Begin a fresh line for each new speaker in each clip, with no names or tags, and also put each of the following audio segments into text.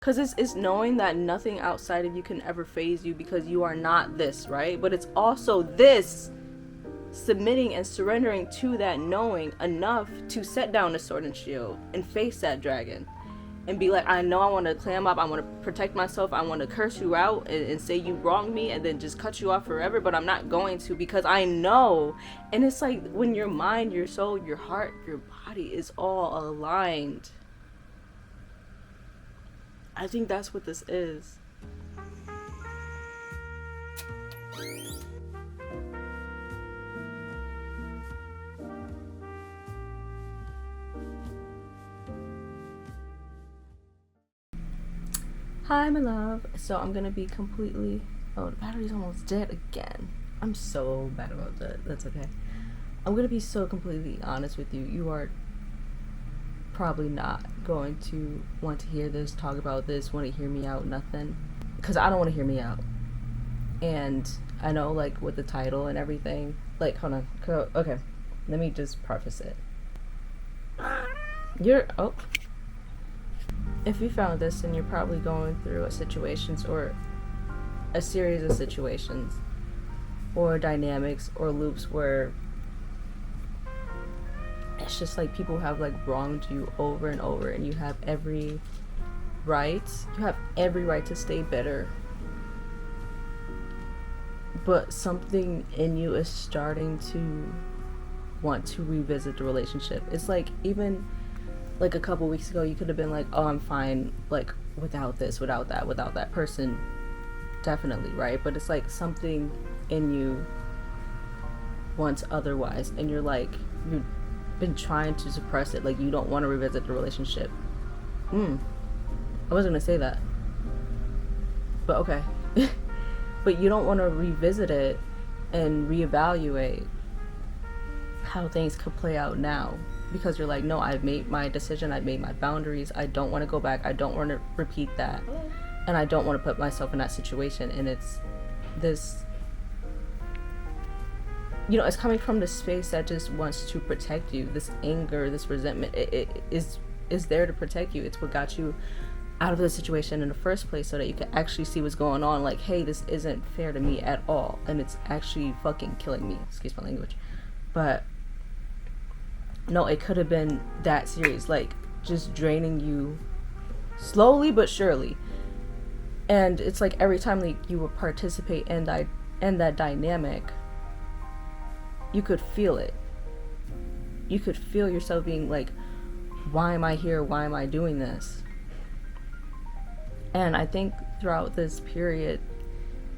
Because it's knowing that nothing outside of you can ever phase you because you are not this, right? But it's also this submitting and surrendering to that knowing enough to set down the sword and shield and face that dragon and be like, I know I want to clam up, I want to protect myself, I want to curse you out and say you wronged me and then just cut you off forever, but I'm not going to because I know. And it's like when your mind, your soul, your heart, your body is all aligned. I think that's what this is. Hi, my love. So I'm gonna be completely... Oh, the battery's almost dead again. I'm so bad about that. That's okay. I'm gonna be so completely honest with you. You are probably not going to want to hear this, talk about this, want to hear me out, nothing. Because I don't want to hear me out. And I know, like, with the title and everything... Like, hold on. Okay. Let me just preface it. Oh... If you found this, then you're probably going through a situations or a series of situations or dynamics or loops where it's just like people have like wronged you over and over, and you have every right to stay bitter, but something in you is starting to want to revisit the relationship. It's like, even like a couple weeks ago, you could have been like, oh, I'm fine, like, without this, without that person, definitely, right? But it's like something in you wants otherwise, and you're like, you've been trying to suppress it, like, you don't want to revisit the relationship. I wasn't gonna say that, but okay. But you don't want to revisit it and reevaluate how things could play out now, because you're like, no, I've made my decision, I've made my boundaries, I don't want to go back, I don't want to repeat that, and I don't want to put myself in that situation. And it's this, you know, it's coming from the space that just wants to protect you. This anger, this resentment, it is there to protect you. It's what got you out of the situation in the first place, so that you can actually see what's going on. Like, hey, this isn't fair to me at all, and it's actually fucking killing me, excuse my language. But no, it could have been that serious, like just draining you slowly but surely. And it's like every time like you would participate in that dynamic, you could feel it. You could feel yourself being like, why am I here? Why am I doing this? And I think throughout this period,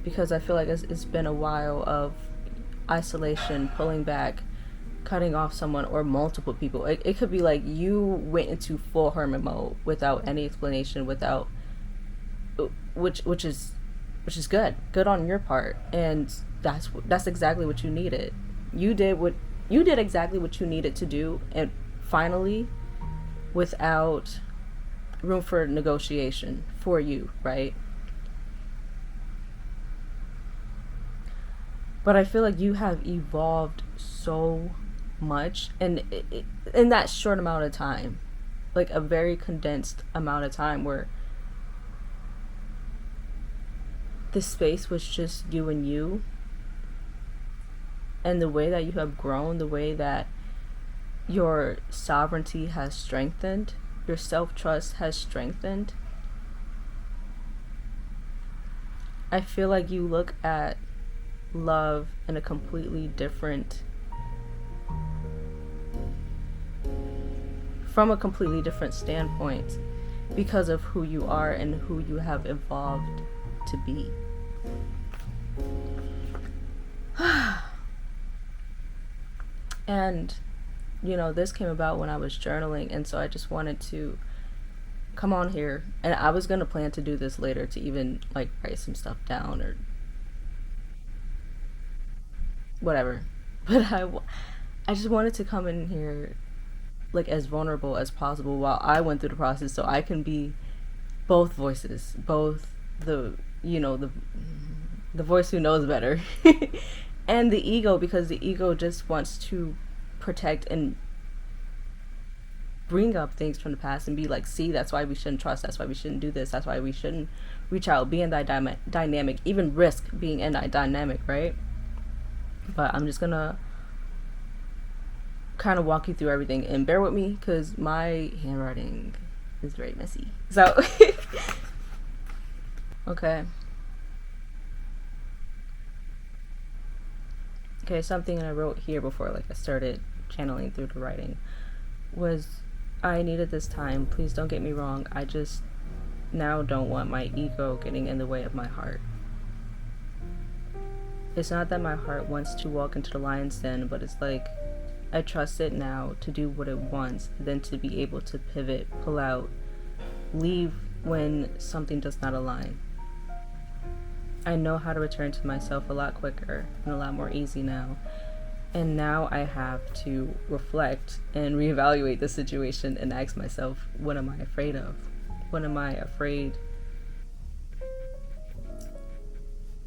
because I feel like it's been a while of isolation, pulling back, cutting off someone or multiple people. It could be like you went into full hermit mode without any explanation, without which is good on your part, and that's exactly what you needed. You did exactly what you needed to do, and finally, without room for negotiation for you, right? But I feel like you have evolved so much, and in that short amount of time, like a very condensed amount of time, where the space was just you and you, and the way that you have grown, the way that your sovereignty has strengthened, your self-trust has strengthened. I feel like you look at love in a completely different, from a completely different standpoint, because of who you are and who you have evolved to be. And you know, this came about when I was journaling, and so I just wanted to come on here, and I was gonna plan to do this later, to even like write some stuff down or whatever, but I just wanted to come in here like as vulnerable as possible while I went through the process, so I can be both voices, both the, you know, the voice who knows better and the ego, because the ego just wants to protect and bring up things from the past and be like, see, that's why we shouldn't trust, that's why we shouldn't do this, that's why we shouldn't reach out, be in that dynamic, even risk being in that dynamic, right? But I'm just gonna kind of walk you through everything, and bear with me because my handwriting is very messy. So okay, something I wrote here before like I started channeling through the writing was, I needed this time. Please don't get me wrong, I just now don't want my ego getting in the way of my heart. It's not that my heart wants to walk into the lion's den, but it's like I trust it now to do what it wants, then to be able to pivot, pull out, leave when something does not align. I know how to return to myself a lot quicker and a lot more easy now. And now I have to reflect and reevaluate the situation and ask myself, what am I afraid of? What am I afraid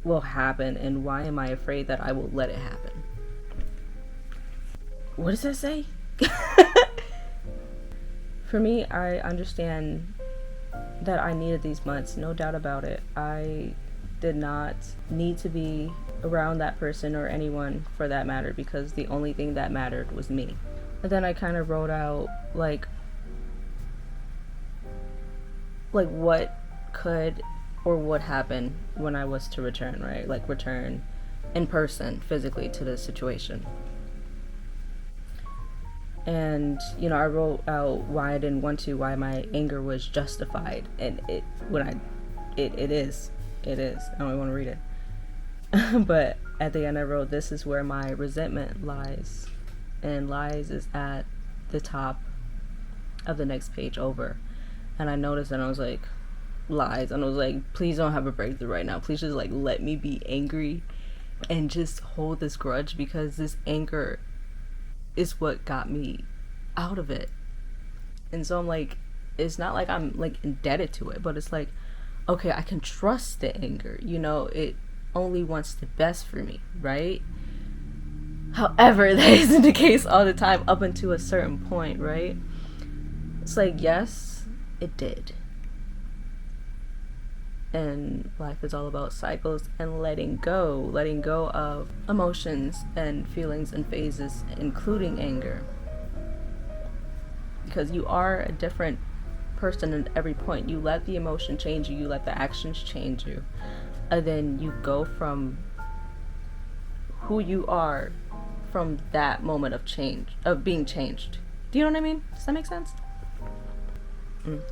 will happen, and why am I afraid that I will let it happen? What does that say? For me, I understand that I needed these months, no doubt about it. I did not need to be around that person or anyone for that matter, because the only thing that mattered was me. And then I kind of wrote out like what could or would happen when I was to return, right? Like return in person, physically, to the situation. And I wrote out why I didn't want to, why my anger was justified, and it is. I don't even want to read it. But at the end I wrote, this is where my resentment lies, and lies is at the top of the next page over. And I noticed, and I was like, lies, and I was like, please don't have a breakthrough right now, please just like let me be angry and just hold this grudge, because this anger is what got me out of it. And so I'm like, it's not like I'm like indebted to it, but it's like, okay, I can trust the anger, it only wants the best for me, right? However, that isn't the case all the time, up until a certain point, right? It's like, yes, it did. And life is all about cycles and letting go of emotions and feelings and phases, including anger. Because you are a different person at every point. You let the emotion change you, you let the actions change you, and then you go from who you are from that moment of change, of being changed. Do you know what I mean? Does that make sense?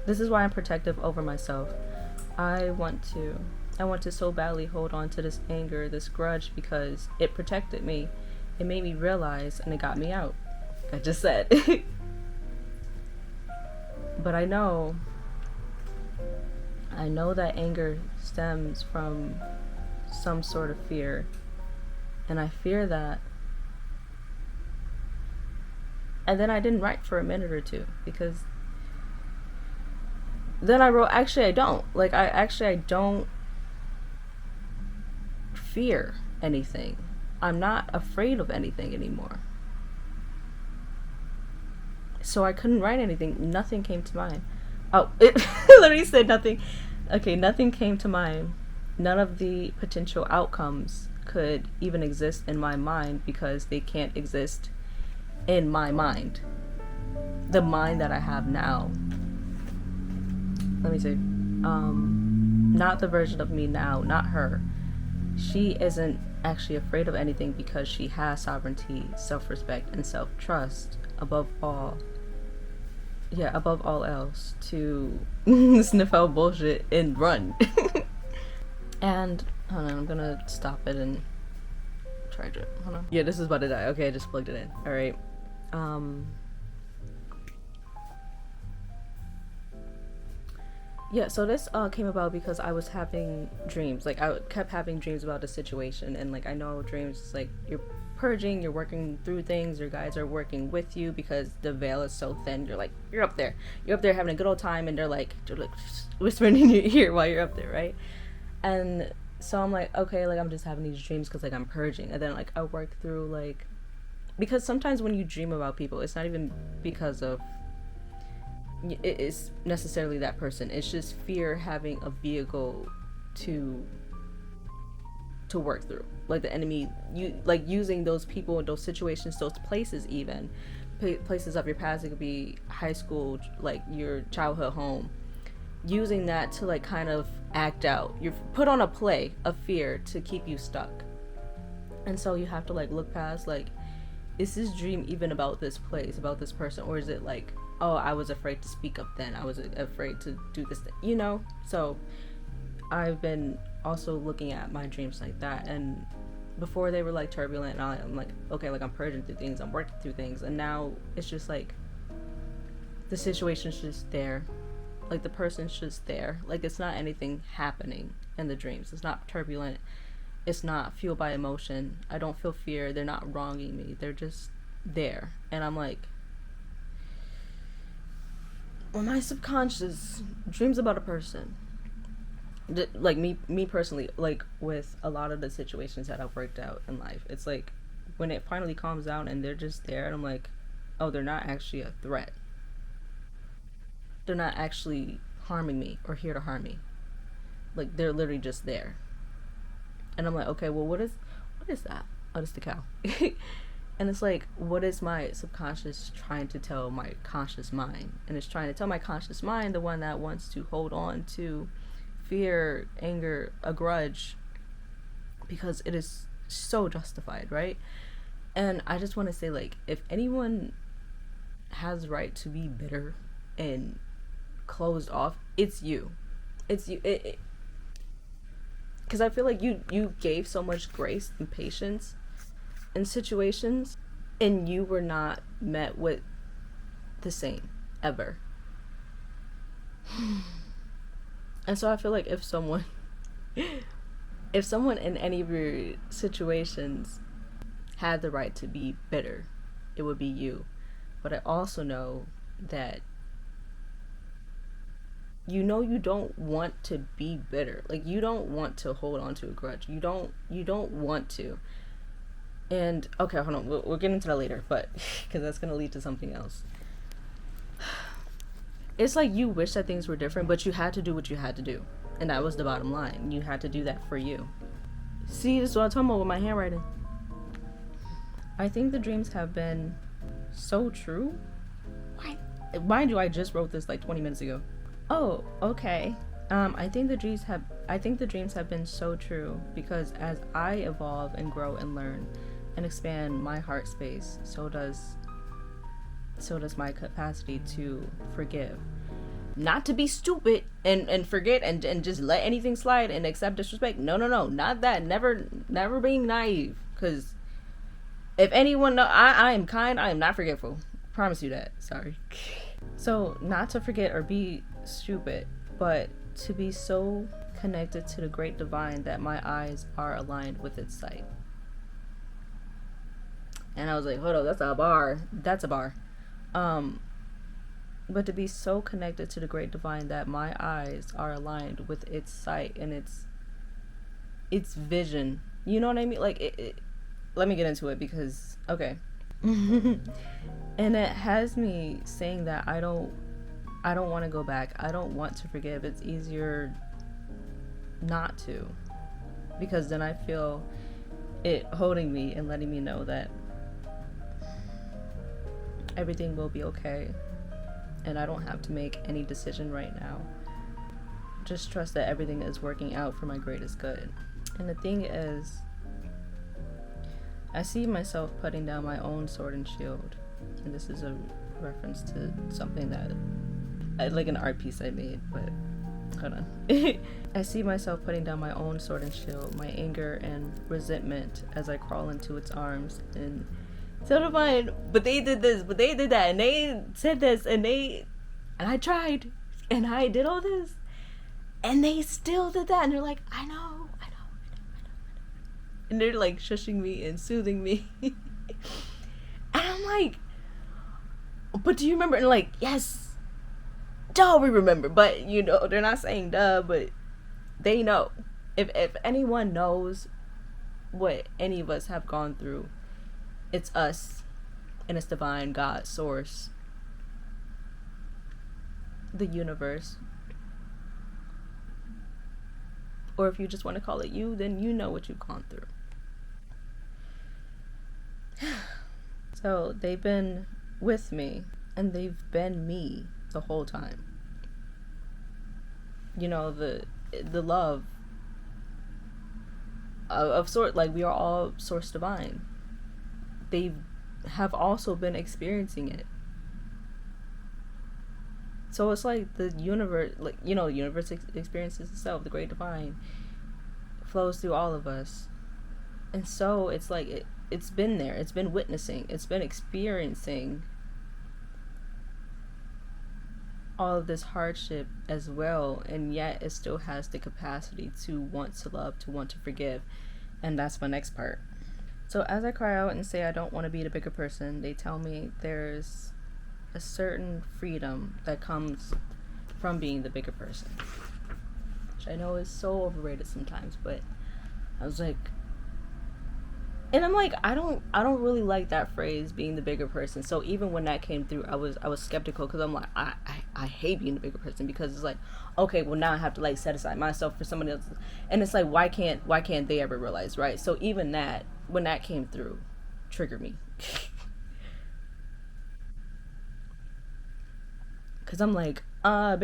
This is why I'm protective over myself. I want to so badly hold on to this anger, this grudge, because it protected me. It made me realize, and it got me out. I just said. But I know that anger stems from some sort of fear. And I fear that. And then I didn't write for a minute or two, because then I wrote, actually I don't. Like, I don't fear anything. I'm not afraid of anything anymore. So I couldn't write anything. Nothing came to mind. Oh, it literally said nothing. Okay, nothing came to mind. None of the potential outcomes could even exist in my mind, because they can't exist in my mind. The mind that I have now. Let me see. Not the version of me now, not her. She isn't actually afraid of anything, because she has sovereignty, self-respect, and self-trust above all else, to sniff out bullshit and run. And hold on, I'm gonna stop it and charge it. Hold on. Yeah, this is about to die. Okay, I just plugged it in. All right. Yeah, so this came about because I was having dreams. Like, I kept having dreams about the situation, and like, I know dreams is like you're purging, you're working through things, your guides are working with you, because the veil is so thin. You're up there having a good old time, and they're like whispering in your ear while you're up there, right? And so I'm like, okay, like I'm just having these dreams because like I'm purging. And then like I work through, like, because sometimes when you dream about people, it's not even because of it is necessarily that person. It's just fear having a vehicle to work through, like the enemy, you like using those people, those situations, those places, even places of your past. It could be high school, like your childhood home, using that to like kind of act out. You're put on a play of fear to keep you stuck. And so you have to like look past, like, is this dream even about this place, about this person, or is it like, oh, I was afraid to speak up then, I was afraid to do this thing, you know? So I've been also looking at my dreams like that, and before they were like turbulent, and I'm like, okay, like I'm purging through things, I'm working through things, and now it's just like the situation's just there, like the person's just there, like it's not anything happening in the dreams, it's not turbulent, it's not fueled by emotion, I don't feel fear, they're not wronging me, they're just there. And I'm like, when my subconscious dreams about a person, like me personally, like with a lot of the situations that I've worked out in life, it's like when it finally calms down and they're just there, and I'm like, oh, they're not actually a threat, they're not actually harming me or here to harm me, like they're literally just there. And I'm like, okay, well, what is that? Oh, it's the cow. And it's like, what is my subconscious trying to tell my conscious mind? And it's trying to tell my conscious mind, the one that wants to hold on to fear, anger, a grudge, because it is so justified, right? And I just want to say, like, if anyone has the right to be bitter and closed off, it's you. It's you. Because I feel like you gave so much grace and patience in situations, and you were not met with the same ever. And so I feel like if someone in any of your situations had the right to be bitter, it would be you. But I also know that you don't want to be bitter. Like, you don't want to hold on to a grudge. You don't want to. And okay, hold on, we'll get into that later, but because that's gonna lead to something else. It's like you wish that things were different, but you had to do what you had to do, and that was the bottom line. You had to do that for you. See, this is what I'm talking about with my handwriting. I think the dreams have been so true. Why? Mind you, I just wrote this like 20 minutes ago. Oh, okay. I think the dreams have been so true, because as I evolve and grow and learn and expand my heart space, so does my capacity to forgive. Not to be stupid and forget and just let anything slide and accept disrespect. No, not that. Never being naive. Because if anyone know, I am kind, I am not forgetful. Promise you that. Sorry. So not to forget or be stupid, but to be so connected to the great divine that my eyes are aligned with its sight. And I was like, hold on, that's a bar. But to be so connected to the great divine that my eyes are aligned with its sight and its vision. You know what I mean? Like, let me get into it, because okay. And it has me saying that I don't want to go back. I don't want to forgive. It's easier not to, because then I feel it holding me and letting me know that everything will be okay, and I don't have to make any decision right now. Just trust that everything is working out for my greatest good. And the thing is, I see myself putting down my own sword and shield, and this is a reference to something that, like an art piece I made, but hold on. I see myself putting down my own sword and shield, my anger and resentment, as I crawl into its arms and tell them mine, but they did this, but they did that, and they said this, and I tried, and I did all this, and they still did that, and they're like, I know. And they're like shushing me and soothing me. And I'm like, but do you remember? And like, yes, duh, we remember. But you know, they're not saying duh, but they know. If anyone knows what any of us have gone through, it's us, and it's divine, God, source. the universe, or if you just want to call it you, then you know what you've gone through. So they've been with me, and they've been me the whole time. You know, the love of sort, like, we are all source divine. They have also been experiencing it. So it's like the universe, like, you know, the universe experiences itself. The great divine flows through all of us. And so it's like it's been there. It's been witnessing. It's been experiencing all of this hardship as well. And yet it still has the capacity to want to love, to want to forgive. And that's my next part. So as I cry out and say I don't want to be the bigger person, they tell me there's a certain freedom that comes from being the bigger person, which I know is so overrated sometimes. But I was like, and I'm like, I don't really like that phrase, being the bigger person. So even when that came through, I was skeptical, because I'm like, I hate being the bigger person, because it's like, okay, well, now I have to like set aside myself for somebody else, and it's like, why can't they ever realize, right? So even that, when that came through, triggered me. Because I'm like, being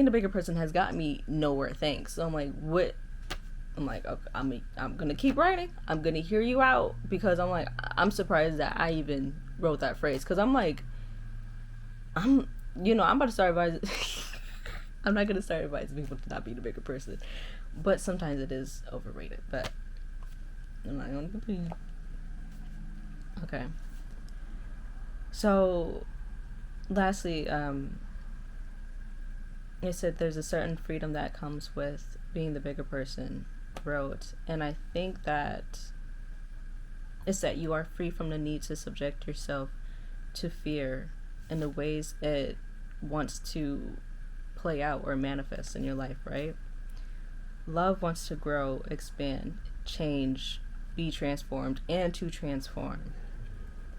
the bigger person has got me nowhere, thanks. So I'm like, what? I'm like, okay, I'm gonna keep writing. I'm gonna hear you out, because I'm like, I'm surprised that I even wrote that phrase. Because I'm like, I'm about to start advising. I'm not gonna start advising people to not be the bigger person, but sometimes it is overrated. But I'm not gonna complain. Okay. So, lastly, it said there's a certain freedom that comes with being the bigger person, wrote, and I think that it's that you are free from the need to subject yourself to fear in the ways it wants to play out or manifest in your life, right? Love wants to grow, expand, change, be transformed, and to transform.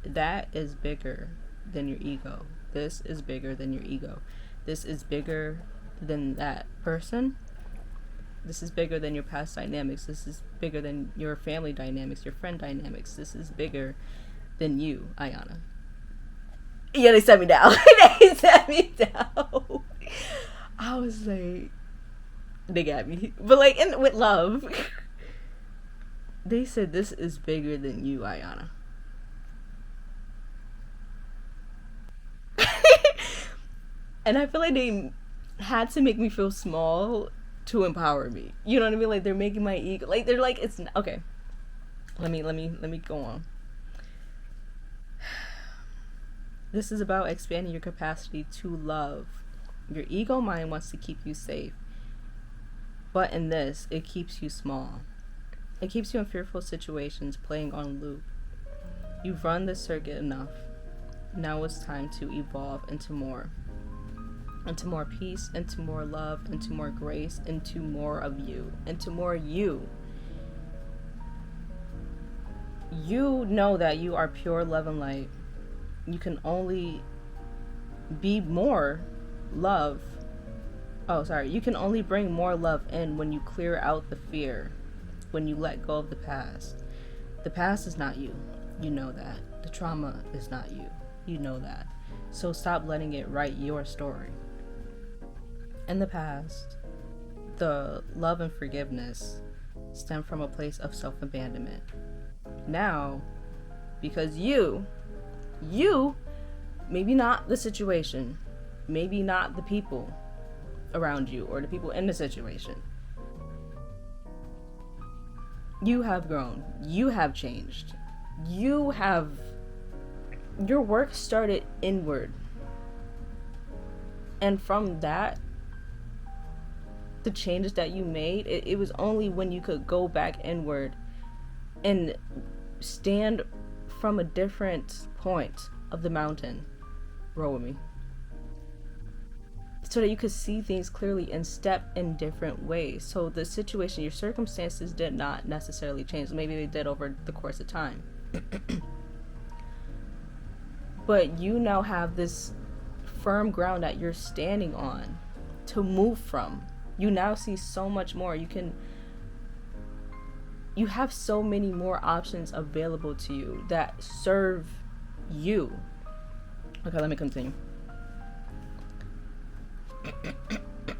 That is bigger than your ego. This is bigger than your ego. This is bigger than that person. This is bigger than your past dynamics. This is bigger than your family dynamics, your friend dynamics. This is bigger than you, Ayana. Yeah, they set me down. They set me down. I was like, they got me. But like, with love, they said, this is bigger than you, Ayana. And I feel like they had to make me feel small to empower me. You know what I mean? Like, they're making my ego, like, they're like, it's okay. Let me go on. This is about expanding your capacity to love. Your ego mind wants to keep you safe, but in this, it keeps you small. It keeps you in fearful situations, playing on loop. You've run this circuit enough. Now it's time to evolve into more peace, into more love, into more grace, into more of you, into more you. You know that you are pure love and light. You can only be more love. You can only bring more love in when you clear out the fear, when you let go of the past. The past is not you. You know that. The trauma is not you. You know that. So stop letting it write your story. In the past, the love and forgiveness stem from a place of self-abandonment. Now, because you, maybe not the situation, maybe not the people around you or the people in the situation, you have grown, you have changed, your work started inward. And from that, the changes that you made, it was only when you could go back inward and stand from a different point of the mountain, roll with me, so that you could see things clearly and step in different ways. So the situation, your circumstances did not necessarily change. Maybe they did over the course of time. But you now have this firm ground that you're standing on to move from. You now see so much more. You have so many more options available to you that serve you. Okay, let me continue.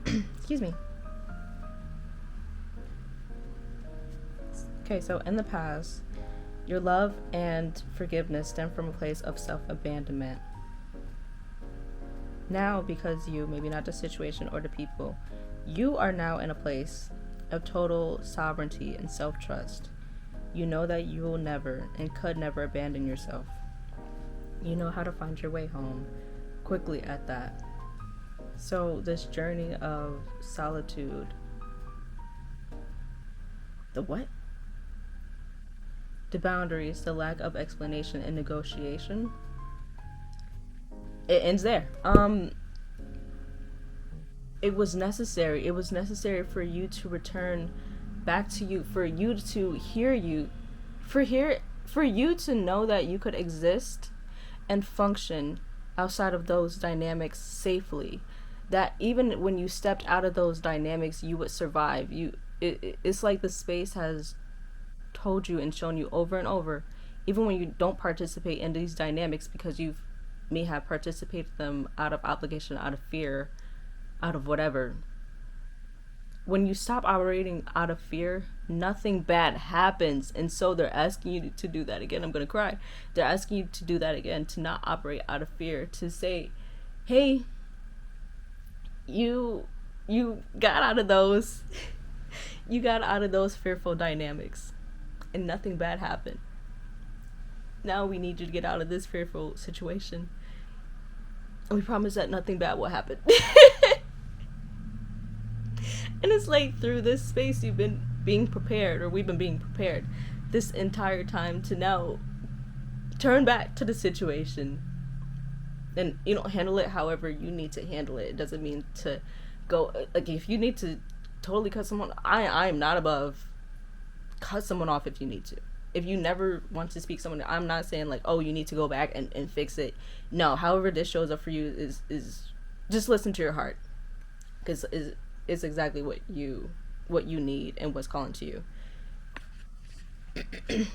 Excuse me. Okay, so in the past, your love and forgiveness stem from a place of self-abandonment. Now, because you, maybe not the situation or the people, you are now in a place of total sovereignty and self-trust. You know that you will never and could never abandon yourself. You know how to find your way home quickly at that. So this journey of solitude, the what? The boundaries, the lack of explanation and negotiation, it ends there. It was necessary. It was necessary for you to return back to you, for you to hear you, for you to know that you could exist and function outside of those dynamics safely. That even when you stepped out of those dynamics, you would survive. It's like the space has told you and shown you over and over, even when you don't participate in these dynamics because you may have participated in them out of obligation, out of fear, out of whatever. When you stop operating out of fear, nothing bad happens. And so they're asking you to do that again. I'm gonna cry. They're asking you to do that again, to not operate out of fear, to say, hey, you got out of those you got out of those fearful dynamics and nothing bad happened. Now we need you to get out of this fearful situation. And we promise that nothing bad will happen. And it's like through this space you've been being prepared, or we've been being prepared this entire time to now turn back to the situation and, you know, handle it however you need to handle it. It doesn't mean to go, like, if you need to totally cut someone, I am not above cut someone off if you need to. If you never want to speak to someone, I'm not saying like, oh, you need to go back and fix it. No, however this shows up for you is just listen to your heart, because it's exactly what you need and what's calling to you.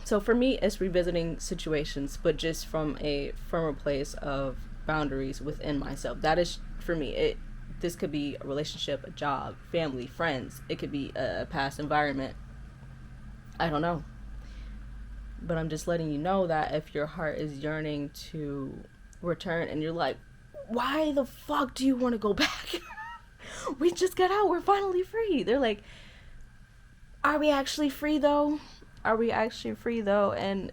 So for me, it's revisiting situations, but just from a firmer place of boundaries within myself. That is, for me, this could be a relationship, a job, family, friends. It could be a past environment. I don't know. But I'm just letting you know that if your heart is yearning to return and you're like, why the fuck do you want to go back? We just got out. We're finally free. They're like, are we actually free though? Are we actually free though? And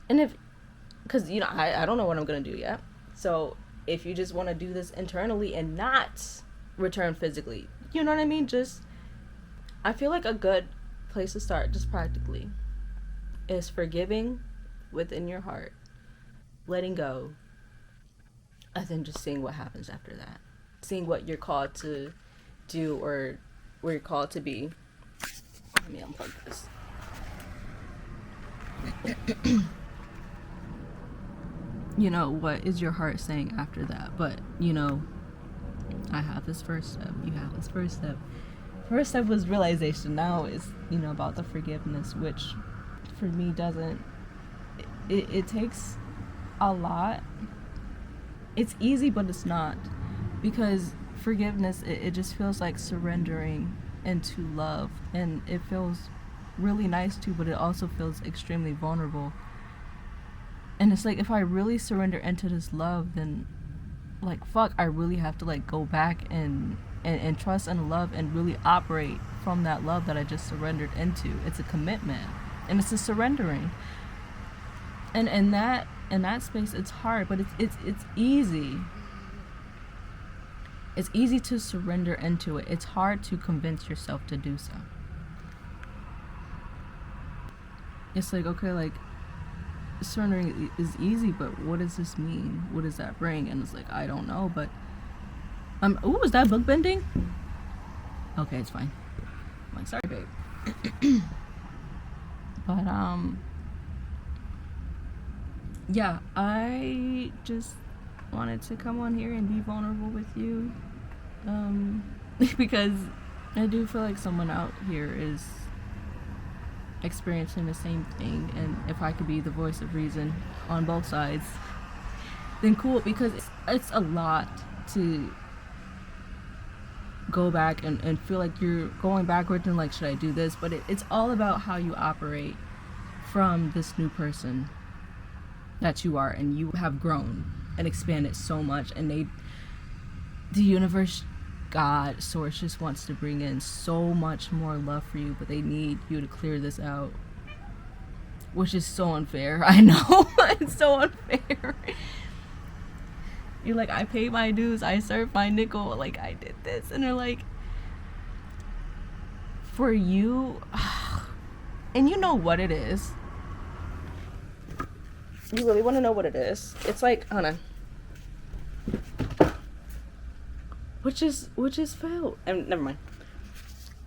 if, because, you know, I don't know what I'm going to do yet. So if you just want to do this internally and not return physically, you know what I mean? Just, I feel like a good place to start, just practically, is forgiving within your heart, letting go, and then just seeing what happens after that. Seeing what you're called to do or where you're called to be. Let me unplug this. You know, what is your heart saying after that? But, you know, I have this first step. You have this first step. First step was realization. Now is, you know, about the forgiveness, which for me doesn't, it takes a lot. It's easy, but it's not. Because forgiveness, it just feels like surrendering into love. And it feels really nice too, but it also feels extremely vulnerable. And it's like, if I really surrender into this love, then, like, fuck, I really have to, like, go back and trust and love and really operate from that love that I just surrendered into. It's a commitment. And it's a surrendering. And in that space, it's hard, but it's easy. It's easy to surrender into it. It's hard to convince yourself to do so. It's like, okay, like, surrendering is easy, but what does this mean? What does that bring? And it's like, I don't know, but ooh, was that book bending? Okay, it's fine. I'm like, sorry, babe. But yeah, I just wanted to come on here and be vulnerable with you. Um, because I do feel like someone out here is experiencing the same thing, and if I could be the voice of reason on both sides, then cool, because it's a lot to go back and feel like you're going backwards and like, should I do this? But it's all about how you operate from this new person that you are, and you have grown and expanded so much, and the universe, God, source just wants to bring in so much more love for you, but they need you to clear this out, which is so unfair. I know. It's so unfair. You're like, I pay my dues, I serve my nickel, like I did this, and they're like, for you, and you know what it is. You really want to know what it is? It's like, hold on. Which is failed. And never mind.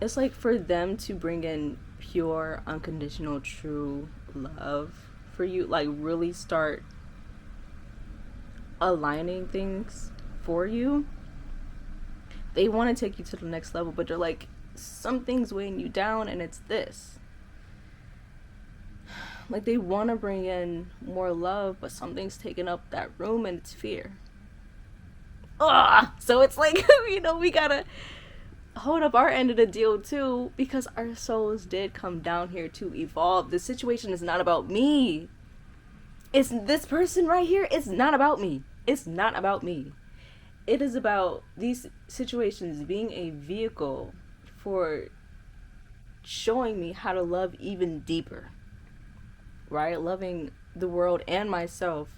It's like for them to bring in pure, unconditional, true love for you, like really start aligning things for you. They want to take you to the next level, but they're like, something's weighing you down, and it's this. Like, they want to bring in more love, but something's taking up that room, and it's fear. Ugh! So it's like, we gotta hold up our end of the deal too, because our souls did come down here to evolve. The situation is not about me. It's this person right here. It's not about me. It's not about me. It is about these situations being a vehicle for showing me how to love even deeper. Right? Loving the world and myself.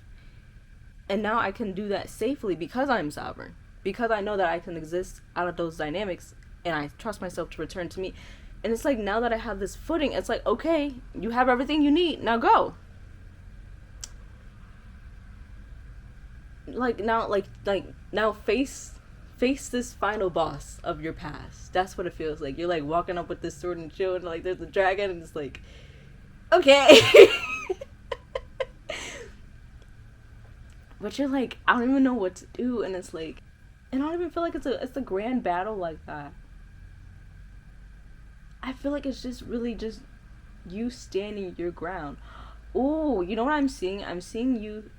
And now I can do that safely because I'm sovereign. Because I know that I can exist out of those dynamics, and I trust myself to return to me. And it's like, now that I have this footing, it's like, okay, you have everything you need. Now go. Now face this final boss of your past. That's what it feels like. You're like walking up with this sword and shield, and like there's a dragon, and it's like, okay. But you're like, I don't even know what to do, and it's like, and I don't even feel like it's a grand battle like that. I feel like it's just really just you standing your ground. Ooh, you know what I'm seeing? I'm seeing you,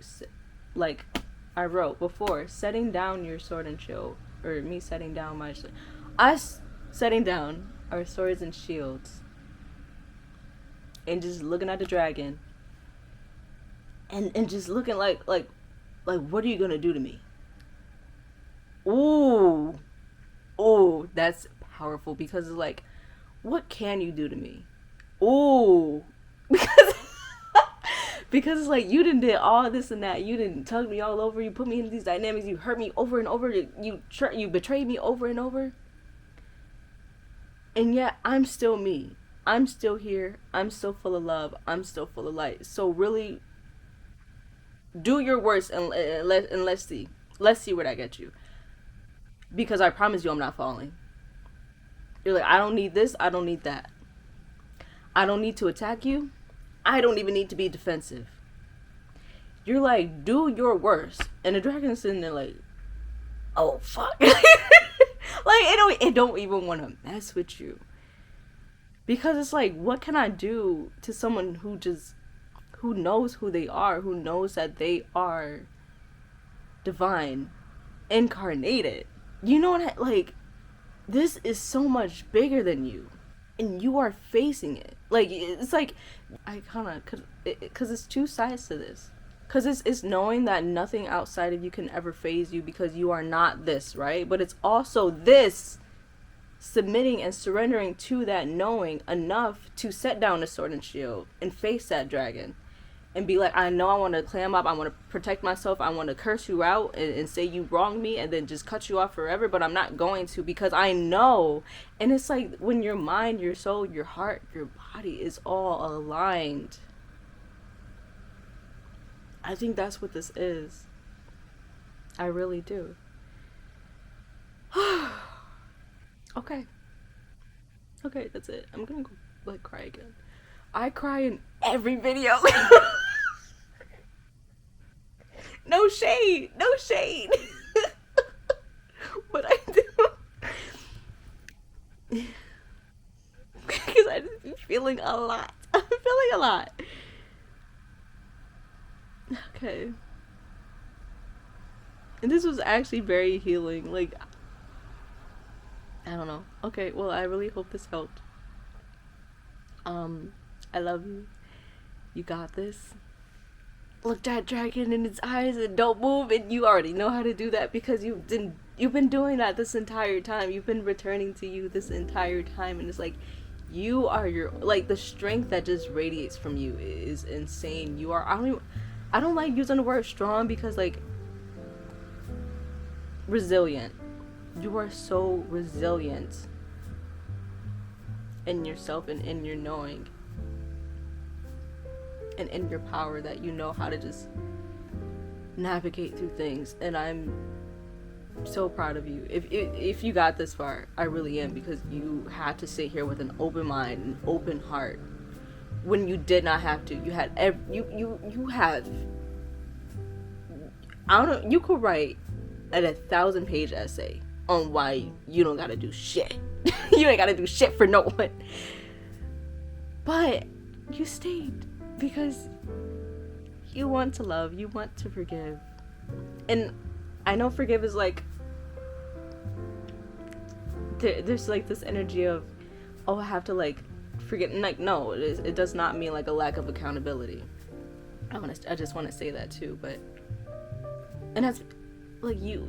like I wrote before, setting down your sword and shield, or me setting down my us setting down our swords and shields, and just looking at the dragon, and just looking like, what are you gonna do to me? Ooh, that's powerful, because it's like, what can you do to me? Ooh, because it's like, you done did all this and that. You done tugged me all over. You put me in these dynamics. You hurt me over and over. You betrayed me over and over. And yet, I'm still me. I'm still here. I'm still full of love. I'm still full of light. So really, do your worst, and let's see. Let's see where that gets you. Because I promise you, I'm not falling. You're like, I don't need this. I don't need that. I don't need to attack you. I don't even need to be defensive. You're like, do your worst. And the dragon's sitting there like, oh, fuck. Like, it don't even want to mess with you. Because it's like, what can I do to someone who knows who they are, who knows that they are divine, incarnated? You know what like, this is so much bigger than you, and you are facing it. Like, it's like, I kind of, because it's two sides to this. Because it's knowing that nothing outside of you can ever phase you, because you are not this, right? But it's also this submitting and surrendering to that knowing enough to set down the sword and shield and face that dragon and be like, I know I want to clam up, I want to protect myself, I want to curse you out and say you wronged me and then just cut you off forever, but I'm not going to, because I know. And it's like, when your mind, your soul, your heart, your body is all aligned, I think that's what this is. I really do. Okay, that's it. I'm gonna go cry again. I cry in every video. No shade. No shade. But I do. Because I just be feeling a lot. I'm feeling a lot. Okay. And this was actually very healing. Like, I don't know. Okay, well, I really hope this helped. I love you. You got this. Look that dragon in its eyes and don't move, and you already know how to do that because you've been doing that this entire time. You've been returning to you this entire time, and it's like you are your, like, the strength that just radiates from you is insane. You are, I don't like using the word strong because, like, resilient. You are so resilient in yourself and in your knowing and in your power that you know how to just navigate through things. And I'm so proud of you. If you got this far, I really am, because you had to sit here with an open mind, an open heart, when you did not have to. You had you have, I don't know, you could write a 1,000-page essay on why you don't gotta do shit. You ain't gotta do shit for no one. But you stayed because you want to love, you want to forgive. And I know forgive is like, there's like this energy of, oh, I have to like forget. And like, no, it does not mean like a lack of accountability. I just want to say that too. But, and that's like, you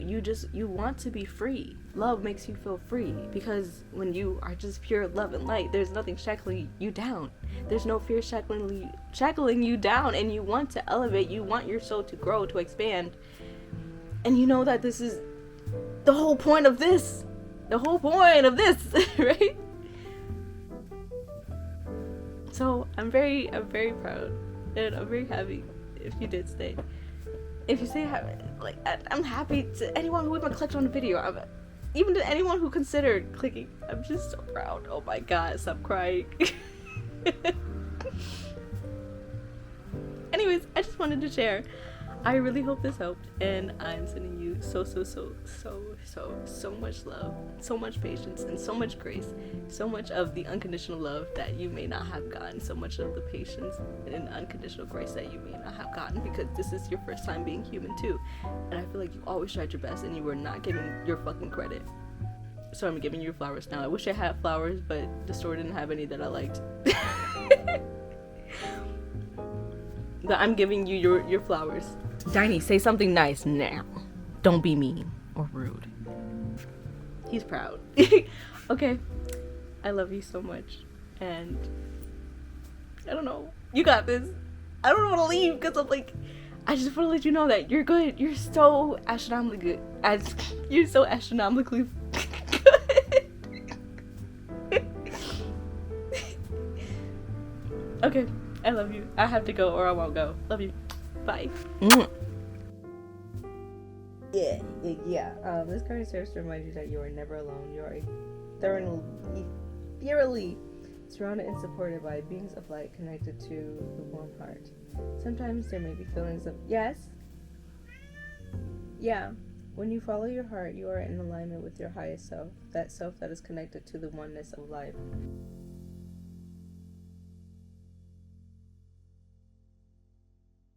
want to be free. Love makes you feel free, because when you are just pure love and light, there's nothing shackling you down. There's no fear shackling you down, and you want to elevate. You want your soul to grow, to expand. And you know that this is the whole point of this. The whole point of this, right? So I'm very proud, and I'm very happy if you did stay. If you say, like, I'm happy to anyone who even clicked on the video. Even to anyone who considered clicking. I'm just so proud. Oh my god, stop crying. Anyways, I just wanted to share. I really hope this helped, and I'm sending you so much love, so much patience, and so much grace, so much of the unconditional love that you may not have gotten, so much of the patience and unconditional grace that you may not have gotten, because this is your first time being human too, and I feel like you always tried your best and you were not giving your fucking credit. So I'm giving you flowers now. I wish I had flowers, but the store didn't have any that I liked. But I'm giving you your flowers. Diney, say something nice now. Don't be mean or rude. He's proud. Okay. I love you so much. And I don't know. You got this. I don't want to leave because I'm like, I just want to let you know that you're good. You're so astronomically good. You're so astronomically good. Okay. I love you. I have to go or I won't go. Love you. Bye. Yeah. This card serves to remind you that you are never alone. You are thoroughly surrounded and supported by beings of light connected to the one heart. Sometimes there may be feelings of yes. Yeah. When you follow your heart, you are in alignment with your highest self, that self that is connected to the oneness of life.